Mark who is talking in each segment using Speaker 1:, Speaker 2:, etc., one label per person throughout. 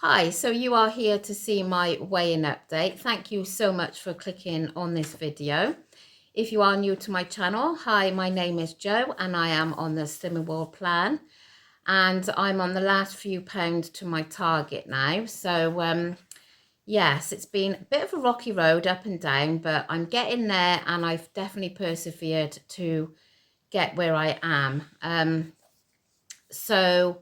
Speaker 1: Hi, so you are here to see my weigh-in update. Thank you so much for clicking on this video. If you are new to my channel, hi, my name is Jo and I am on the Slimming World plan and I'm on the last few pounds to my target now. So yes, it's been a bit of a rocky road up and down, but I'm getting there and I've definitely persevered to get where I am. So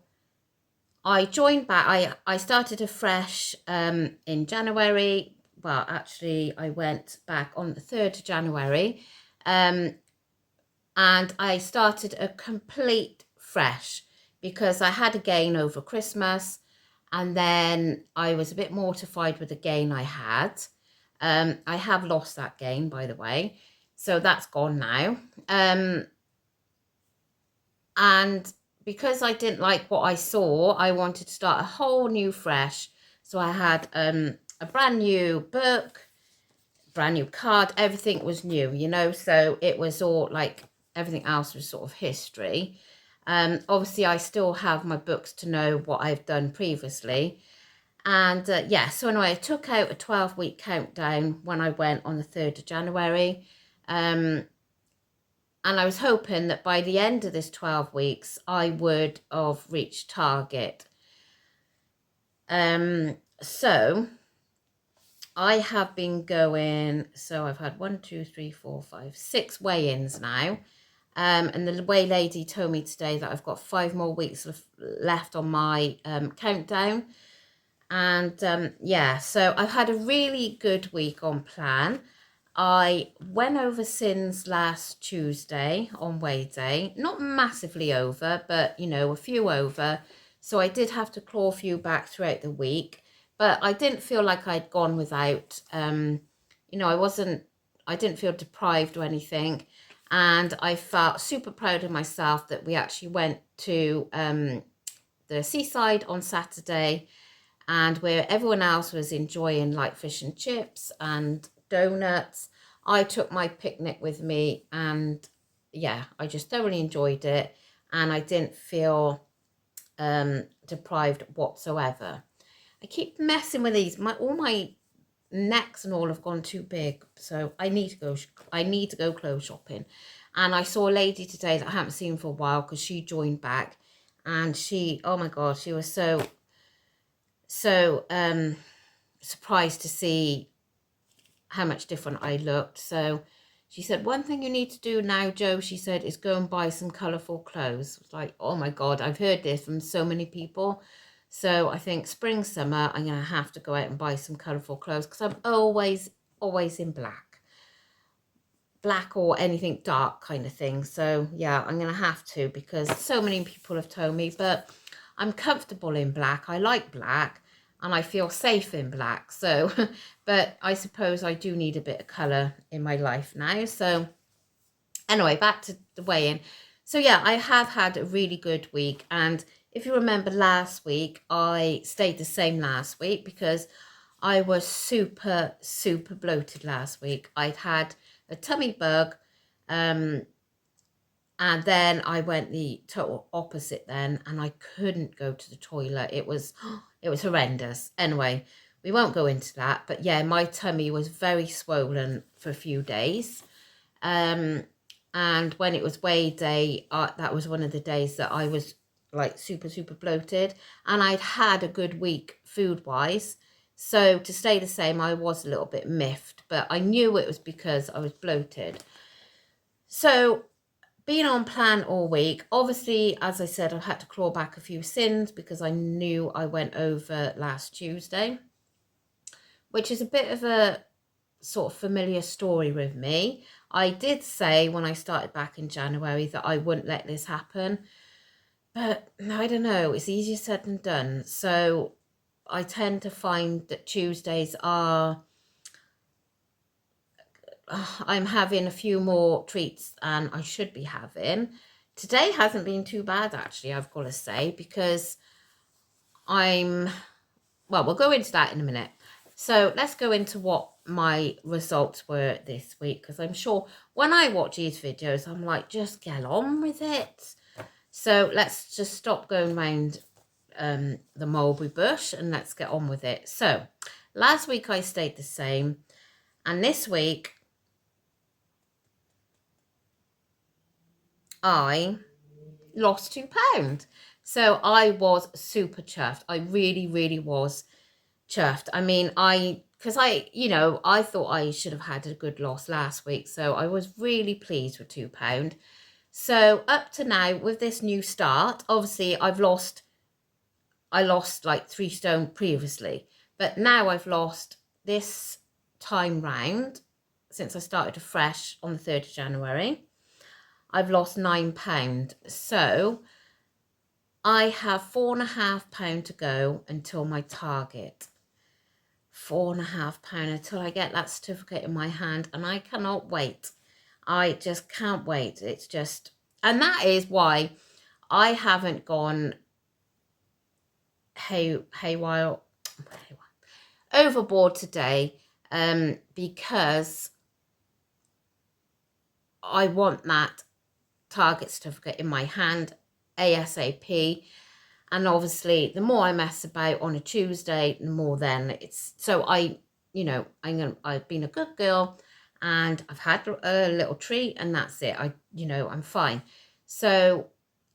Speaker 1: I joined back, I started afresh in January. Well, actually, I went back on the 3rd of January and I started a complete fresh because I had a gain over Christmas and then I was a bit mortified with the gain I had. I have lost that gain, by the way, so that's gone now. And because I didn't like what I saw, I wanted to start a whole new fresh. So I had a brand new book, brand new card, everything was new, you know, so it was all like everything else was sort of history. Obviously, I still have my books to know what I've done previously. And yeah, so anyway, I took out a 12-week countdown when I went on the 3rd of January. And I was hoping that by the end of this 12 weeks, I would have reached target. So I have been going, so I've had 1, 2, 3, 4, 5, 6 weigh-ins now. And the weigh lady told me today that I've got 5 more weeks left on my countdown. And yeah, so I've had a really good week on plan. I went over sins last Tuesday on weigh day, not massively over, but you know, a few over. So I did have to claw a few back throughout the week, but I didn't feel like I'd gone without. You know, I didn't feel deprived or anything. And I felt super proud of myself that we actually went to the seaside on Saturday, and where everyone else was enjoying like fish and chips and donuts, I took my picnic with me, and yeah, I just thoroughly enjoyed it and I didn't feel deprived whatsoever. I keep messing with these. All my necks and all have gone too big, so I need to go clothes shopping. And I saw a lady today that I haven't seen for a while because she joined back, and she, oh my god, she was so surprised to see how much different I looked. So she said, one thing you need to do now, Jo, she said, is go and buy some colourful clothes. It's like, oh my God, I've heard this from so many people. So I think spring, summer, I'm going to have to go out and buy some colourful clothes because I'm always in black or anything dark kind of thing. So yeah, I'm going to have to, because so many people have told me, but I'm comfortable in black. I like black and I feel safe in black. So, but I suppose I do need a bit of colour in my life now. So anyway, back to the weigh-in. So yeah, I have had a really good week. And if you remember last week, I stayed the same last week because I was super bloated last week. I'd had a tummy bug, and then I went the total opposite then, and I couldn't go to the toilet. It was horrendous. Anyway, we won't go into that, but yeah, my tummy was very swollen for a few days. And when it was weigh day, that was one of the days that I was like super bloated, and I'd had a good week food wise. So to stay the same, I was a little bit miffed, but I knew it was because I was bloated. So being on plan all week, obviously, as I said, I've had to claw back a few sins because I knew I went over last Tuesday, which is a bit of a sort of familiar story with me. I did say when I started back in January that I wouldn't let this happen, but I don't know, it's easier said than done. So I tend to find that Tuesdays are, I'm having a few more treats than I should be having. Today hasn't been too bad, actually, I've got to say, because well, we'll go into that in a minute. So let's go into what my results were this week, because I'm sure when I watch these videos, I'm like, just get on with it. So let's just stop going around the mulberry bush, and let's get on with it. So last week I stayed the same, and this week I lost £2. So I was super chuffed. I really was chuffed. I mean, because I thought I should have had a good loss last week. So I was really pleased with £2. So up to now with this new start, obviously I lost like 3 stone previously, but now I've lost this time round since I started afresh on the 3rd of January. I've lost £9. So I have £4.5 to go until my target. £4.5 until I get that certificate in my hand, and I cannot wait. I just can't wait. It's just, and that is why I haven't gone haywire overboard today, because I want that target certificate in my hand ASAP. And obviously the more I mess about on a Tuesday, the more then it's, so I've been a good girl and I've had a little treat and that's it. I'm fine. So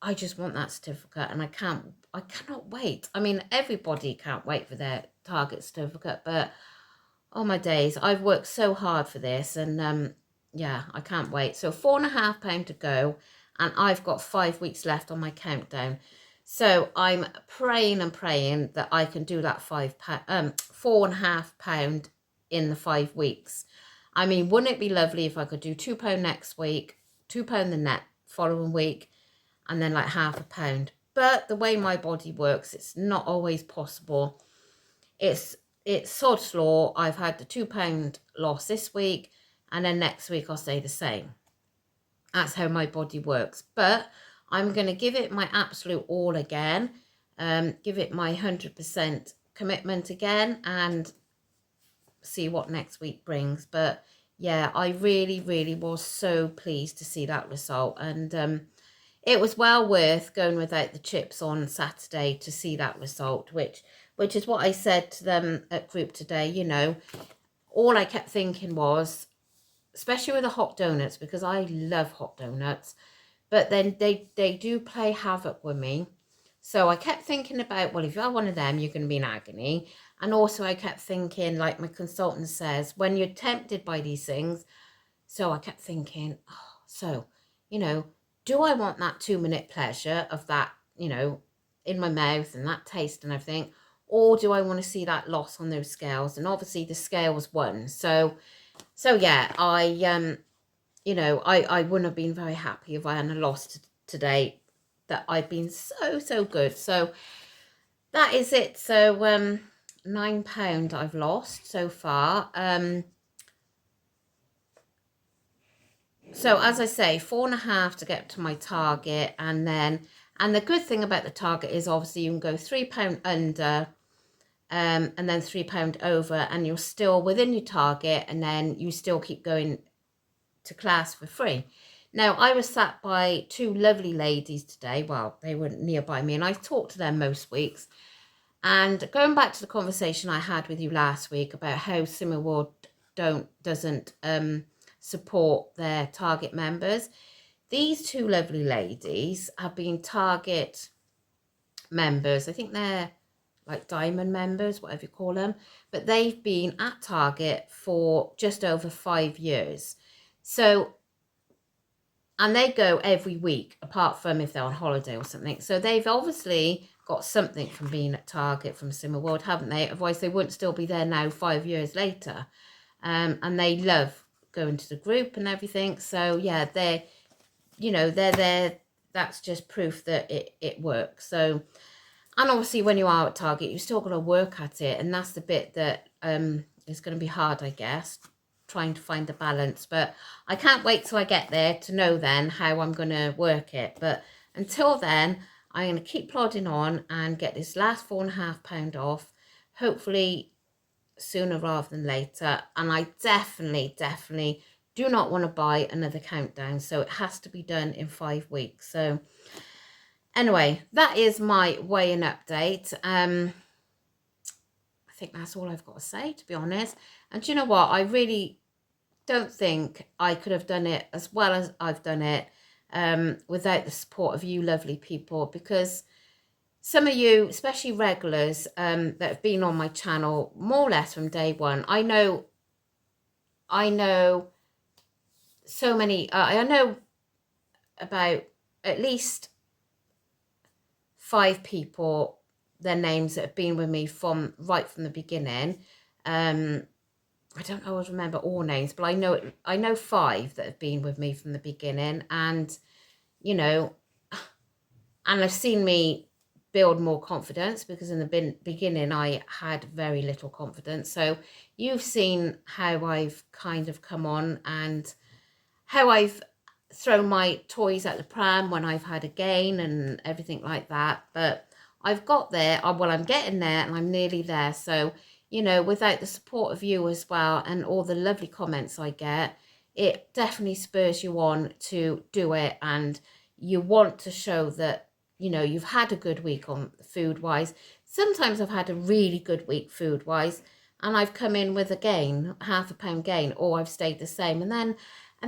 Speaker 1: I just want that certificate, and I cannot wait. I mean, everybody can't wait for their target certificate, but oh my days, I've worked so hard for this, and yeah, I can't wait. So £4.5 to go, and I've got 5 weeks left on my countdown. So I'm praying and praying that I can do that £4.5 in the 5 weeks. I mean, wouldn't it be lovely if I could do £2 next week, £2 the next following week, and then like £0.5. But the way my body works, it's not always possible. It's sod's law. I've had the £2 loss this week, and then next week I'll stay the same. That's how my body works. But I'm going to give it my absolute all again, give it my 100% commitment again, and see what next week brings. But yeah, I really was so pleased to see that result, and it was well worth going without the chips on Saturday to see that result, which is what I said to them at group today. All I kept thinking was, especially with the hot donuts, because I love hot donuts, but then they do play havoc with me. So I kept thinking about, well, if you are one of them, you're going to be in agony. And also I kept thinking, like my consultant says, when you're tempted by these things. So I kept thinking, do I want that 2-minute pleasure of that, in my mouth and that taste and everything? Or do I want to see that loss on those scales? And obviously the scales won. So yeah, I wouldn't have been very happy if I hadn't lost today. That I've been so good. So that is it. So £9 I've lost so far. So as I say, 4.5 to get to my target, and the good thing about the target is obviously you can go £3 under, and then £3 over, and you're still within your target, and then you still keep going to class for free. Now, I was sat by 2 lovely ladies today. Well, they were nearby me, and I talk to them most weeks. And going back to the conversation I had with you last week about how Simmerwood doesn't support their target members, these 2 lovely ladies have been target members. I think they're like diamond members, whatever you call them, but they've been at Target for just over 5 years. So, and they go every week, apart from if they're on holiday or something. So they've obviously got something from being at Target from Simmerwood, haven't they? Otherwise they wouldn't still be there now 5 years later. And they love going to the group and everything. So yeah, they're there. That's just proof that it works. So, and obviously when you are at Target, you still got to work at it. And that's the bit that is going to be hard, I guess, trying to find the balance. But I can't wait till I get there to know then how I'm going to work it. But until then, I'm going to keep plodding on and get this last £4.5 off, hopefully sooner rather than later. And I definitely do not want to buy another countdown. So it has to be done in 5 weeks. So Anyway, that is my weigh-in update. I think that's all I've got to say, to be honest. And do you know what? I really don't think I could have done it as well as I've done it without the support of you lovely people, because some of you, especially regulars that have been on my channel more or less from day one, I know so many, I know about at least 5 people, their names, that have been with me from right from the beginning. I don't always remember all names, but I know 5 that have been with me from the beginning, and you know, and have seen me build more confidence, because in the beginning I had very little confidence. So you've seen how I've kind of come on, and how I've thrown my toys at the pram when I've had a gain and everything like that. But I've got there. Well, I'm getting there, and I'm nearly there. So, you know, without the support of you as well, and all the lovely comments I get, it definitely spurs you on to do it. And you want to show that, you know, you've had a good week on food wise. Sometimes I've had a really good week food wise, and I've come in with a gain, £0.5 pound gain, or I've stayed the same. And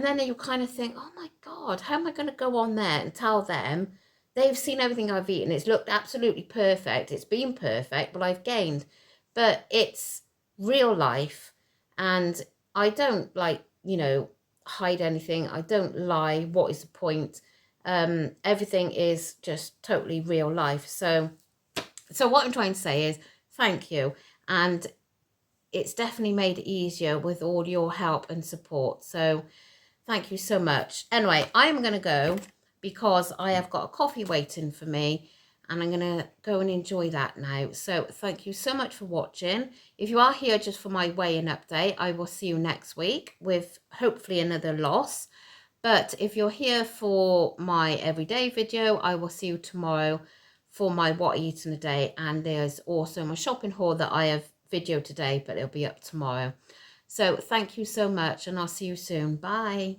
Speaker 1: then you kind of think, oh my God, how am I going to go on there and tell them they've seen everything I've eaten? It's looked absolutely perfect. It's been perfect, but I've gained. But it's real life. And I don't, like, you know, hide anything. I don't lie. What is the point? Everything is just totally real life. So what I'm trying to say is thank you. And it's definitely made it easier with all your help and support. So thank you so much. Anyway, I'm going to go because I have got a coffee waiting for me, and I'm going to go and enjoy that now. So thank you so much for watching. If you are here just for my weigh-in update, I will see you next week with hopefully another loss. But if you're here for my everyday video, I will see you tomorrow for my what I eat in a day. And there's also my shopping haul that I have videoed today, but it'll be up tomorrow. So thank you so much, and I'll see you soon. Bye.